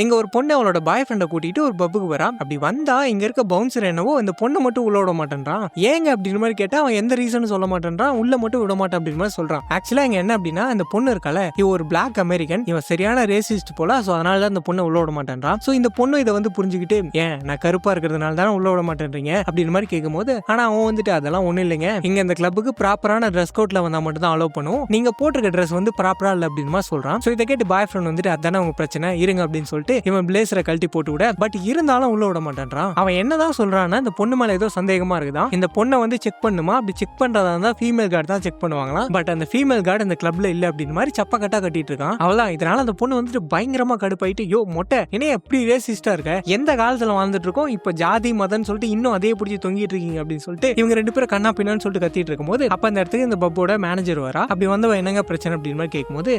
இங்க ஒரு பொண்ணு அவளோட பாய் ஃப்ரெண்டை கூட்டிட்டு ஒரு பப்புக்கு வரா. அப்படி வந்தா இங்க இருக்க பவுன்சர் என்னவோ இந்த பொண்ணை மட்டும் உள்ள விட மாட்டேன்றான். ஏங்க அப்படின்னு மாதிரி கேட்டா அவன் எந்த ரீசனும் சொல்ல மாட்டேன்றான். உள்ள மட்டும் விட மாட்டேன் அப்படின்னு மாதிரி சொல்றான். ஆக்சுவலா இங்க என்ன அப்படின்னா இந்த பொண்ணு இருக்கல, இவ ஒரு பிளாக் அமெரிக்கன், இவன் சரியான ரேசிஸ்ட் போல. சோ அதனாலதான் இந்த பொண்ணை உள்ள விட மாட்டேன்றான். சோ இந்த பொண்ணு இதை வந்து புரிஞ்சுக்கிட்டு, ஏன் நான் கருப்பா இருக்கிறதுனால தானே உள்ள விட மாட்டேன்றீங்க அப்படின்னு மாதிரி கேட்கும் போது, ஆனா அவன் வந்துட்டு அதெல்லாம் ஒண்ணும் இல்லைங்க, இங்க இந்த கிளப்புக்கு ப்ராப்பரான ட்ரெஸ் கோட்ல வந்தா மட்டும் தான் அலோவ் பண்ணுவோம், நீங்க போட்டிருக்க ட்ரெஸ் வந்து ப்ராப்பரா இல்ல அப்படின்னு மாதிரி சொல்றான். சோ இதை கேட்டு பாய் ஃப்ரெண்ட் வந்துட்டு அதானே உங்க பிரச்சனை, இருங்க அப்படின்னு சொல்லிட்டு இவன் பிளேசரை கழட்டி போட்டு விட, பட் இருந்தாலும் உள்ள விட மாட்டேன்றான். அவன் என்னதான் சொல்றான்னா இந்த பொண்ணு மேல ஏதோ சந்தேகமா இருக்குதான், இந்த பொண்ணை வந்து செக் பண்ணுமா, அப்படி செக் பண்றதா இருந்தா ஃபீமேல் கார்டு தான் செக் பண்ணுவாங்களாம். பட் அந்த ஃபீமேல் கார்டு இந்த கிளப்ல இல்ல அப்படின்னு மாதிரி சப்ப கட்டா கட்டிட்டு இருக்கான். அவ்வளவுதான். இதனால அந்த பொண்ணு வந்துட்டு பயங்கரமா கடுப்பாயிட்டு, யோ மொட்டை என்ன எப்படி ரேசிஸ்டா இருக்க, எந்த காலத்துல வாழ்ந்துட்டு இருக்கோம், இப்ப ஜாதி மதம் சொல்லிட்டு இன்னும் அதே பிடிச்சி தொங்கிட்டு இருக்கீங்க அப்படின்னு சொல்லிட்டு இவங்க ரெண்டு பேரும் கண்ணா பின்னான்னு சொல்லிட்டு கத்திட்டு இருக்கும்போது, அப்ப அந்த இடத்துக்கு இந்த பப்போட மேனேஜர் வரா. அப்படி வந்தவ என்னங்க பிரச்சனை அப்படின்னு மாதிரி கேட்கும்போது,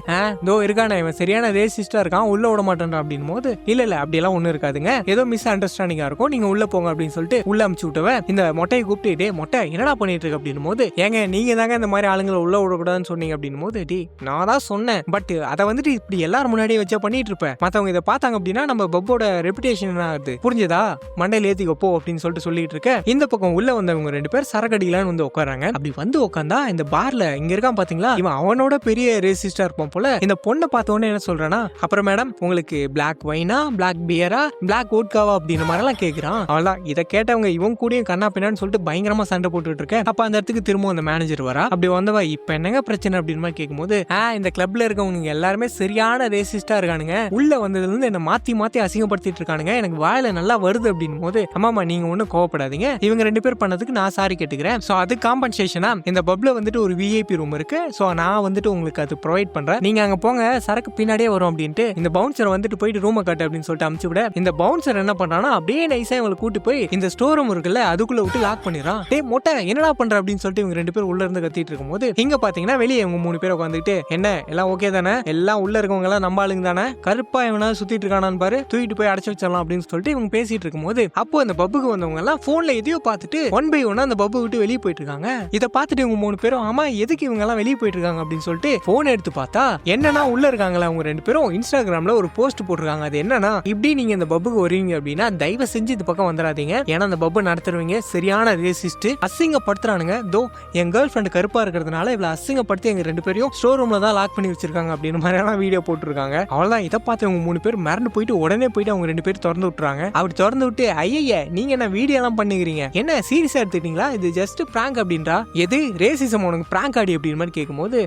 தோ இருக்கானே இவன் சரியான ரேசிஸ்டா இருக்கான், உள்ள விட மாட்டேன்றான் அப்படின்னு போது, இல்ல அப்படியெல்லாம் ஒண்ணு இருக்காதுங்க, ஏதோ மிஸ் அண்டர்ஸ்டாண்டிங்கா இருக்கும், நீங்க உள்ள போங்க அப்படின்னு சொல்லிட்டு உள்ள அமுச்சு விட்டவ இந்த மொட்டையை கூப்பிட்டு, டே மொட்டை என்னடா பண்ணிட்டு இருக்கு அப்படின்னு போது, ஏங்க நீங்க தாங்க இந்த மாதிரி ஆளுங்களை உள்ள விடக்கூடாதுன்னு சொன்னீங்க அப்படின்னு போது, டி நான் தான் சொன்னேன், பட் அதை வந்துட்டு இப்படி எல்லாரும் முன்னாடியே வச்சா பண்ணிட்டு இருப்பேன், மத்தவங்க இதை பார்த்தாங்க அப்படின்னா நம்ம பப்போட ரெப்புடேஷன் என்ன ஆகுது, புரிஞ்சதா, மண்டையில ஏத்திக்கோ போ அப்படின்னு சொல்லிட்டு சொல்லிட்டு இருக்க. இந்த பக்கம் உள்ள வந்தவங்க ரெண்டு பேர் சரக்கடிக்கலான்னு வந்து உட்காராங்க. அப்படி வந்து உட்காந்தா இந்த பார்ல இங்க இருக்கான் பாத்தீங்களா, இவன் அவனோட பெரிய ரேசிஸ்டா இருப்பான் போல. இந்த பொண்ணை பார்த்த உடனே என்ன சொல்றானா, அப்புறம் மேடம் உங்களுக்கு பிளாக் வைனா, பிளாக் பியரா, பிளாக் வோட்காவா அப்படின்னு மாதிரி எல்லாம் கேட்கிறான். அவ்வளவுதான். இதை கேட்டவங்க இவங்க கூடயும் கண்ணா பின்னான்னு சொல்லிட்டு பயங்கரமா சண்டை போட்டுட்டு இருக்க. அப்ப அந்த இடத்துக்கு திரும்ப அந்த மேனேஜர் வரா. அப்படி வந்தவா இப்ப என்னங்க பிரச்சனை அப்படின்னு மாதிரி கேட்கும்போது, இந்த கிளப்ல இருக்கவங்க எல்லாருமே சரியான ரேசிஸ்டா இருக்கானுங்க, உள்ள வந்ததுல இருந்து என்ன மாத்தி மாத்தி அசிங்கப்படுத்திட்டு இருக்கானுங்க, எனக்கு வாயில நல்லா வருது அப்படின்னு போது, ஆமாமா நீங்க ஒன்னும் கோவப்படாதீங்க, இவங்க ரெண்டு பேர் பண்ணதுக்கு நான் சாரி கேட்டுக்கிறேன், சோ அது காம்பன்சேஷனா இந்த பப்ல வந்துட்டு ஒரு விஐபி ரூம் இருக்கு, சோ நான் வந்துட்டு உங்களுக்கு அது ப்ரொவைட் பண்றேன், நீங்க அங்க போங்க, சரக்கு பின்னாடியே வரும் அப்படின்ட்டு இந்த பவுன்சர் வந்துட்டு போயிட்டு ரூமை காட்டு அப்படின்னு சொல்லிட்டு அமுச்சு விட, இந்த பவுன்சர் என்ன பண்றானா அப்படியே நைஸா இவங்களை கூட்டி போய் இந்த ஸ்டோர் ரூம் இருக்குல்ல அதுக்குள்ள விட்டு லாக் பண்ணிடுறான். டே மொட்டை என்னடா பண்ற அப்படின்னு சொல்லிட்டு இவங்க ரெண்டு பேரும் உள்ள இருந்து கத்திட்டு இருக்கும்போது, இங்க பாத்தீங்கன்னா வெளியே இவங்க மூணு பேர் உட்காந்துட்டு, என்ன எல்லாம் ஓகே தானே, எல்லாம் உள்ள இருக்கவங்க எல்லாம் நம்ம ஆளுங்க தானே, கருப்பா இவனா சுத்திட்டு இருக்கானான்னு பாரு, தூக்கிட்டு போய் அடைச்சு வச்சிடலாம் அப்படின்னு சொல்லிட்டு இவங்க பேசிட்டு இருக்கும்போது, அப்போ அந்த பப்புக்கு வந்தவங்க எல்லாம் போன்ல எதையோ பார்த்துட்டு ஒன் பை ஒன்னா அந்த பப்பு விட்டு வெளியே போயிட்டு இருக்காங்க. இதை பார்த்துட்டு இவங்க மூணு பேரும், ஆமா எதுக்கு இவங்க எல்லாம் வெளியே போயிட்டு இருக்காங்க அப்படின்னு சொல்லிட்டு போன் எடுத்து பார்த்தா, என்னன்னா உள்ள இருக்காங்களா அவங்க ரெண்டு பேரும் இன்ஸ்டாகிராம்ல ஒரு போஸ்ட் போட்டிருக்காங்க. அது என்னன்னா, இப்படி நீங்க இந்த பப்புக்கு வருவீங்க அப்படின்னா தயவு செஞ்சு இந்த பக்கம் வந்துடாதீங்க, ஏன்னா அந்த பப்பு நடத்துறவங்க சரியான ரேசிஸ்ட், அசிங்கப்படுத்துறானுங்க, தோ என் கேர்ள் ஃப்ரெண்ட் கருப்பா இருக்கிறதுனால இவ்வளவு அசிங்கப்படுத்தி எங்க ரெண்டு பேரையும் ஸ்டோர் ரூம்ல தான் லாக் பண்ணி வச்சிருக்காங்க அப்படின்னு மாதிரியான வீடியோ போட்டிருக்காங்க. அவ்வளவுதான். இதை பார்த்து அவங்க மூணு பேர் மிரண்டு போயிட்டு உடனே போயிட்டு அவங்க ரெண்டு பேரும் திறந்து விட்டுறாங்க. அப்படி திறந்து விட்டு, ஐய நீங்க என்ன வீடியோ எல்லாம் பண்ணுகிறீங்க, என்ன சீரியஸா எடுத்துட்டீங்களா, இது ஜஸ்ட் பிராங்க் அப்படின்றா, எது ரேசிசம் உனக்கு பிராங்க் ஆடி அப்படின்னு மாதிரி கேட்கும்போது,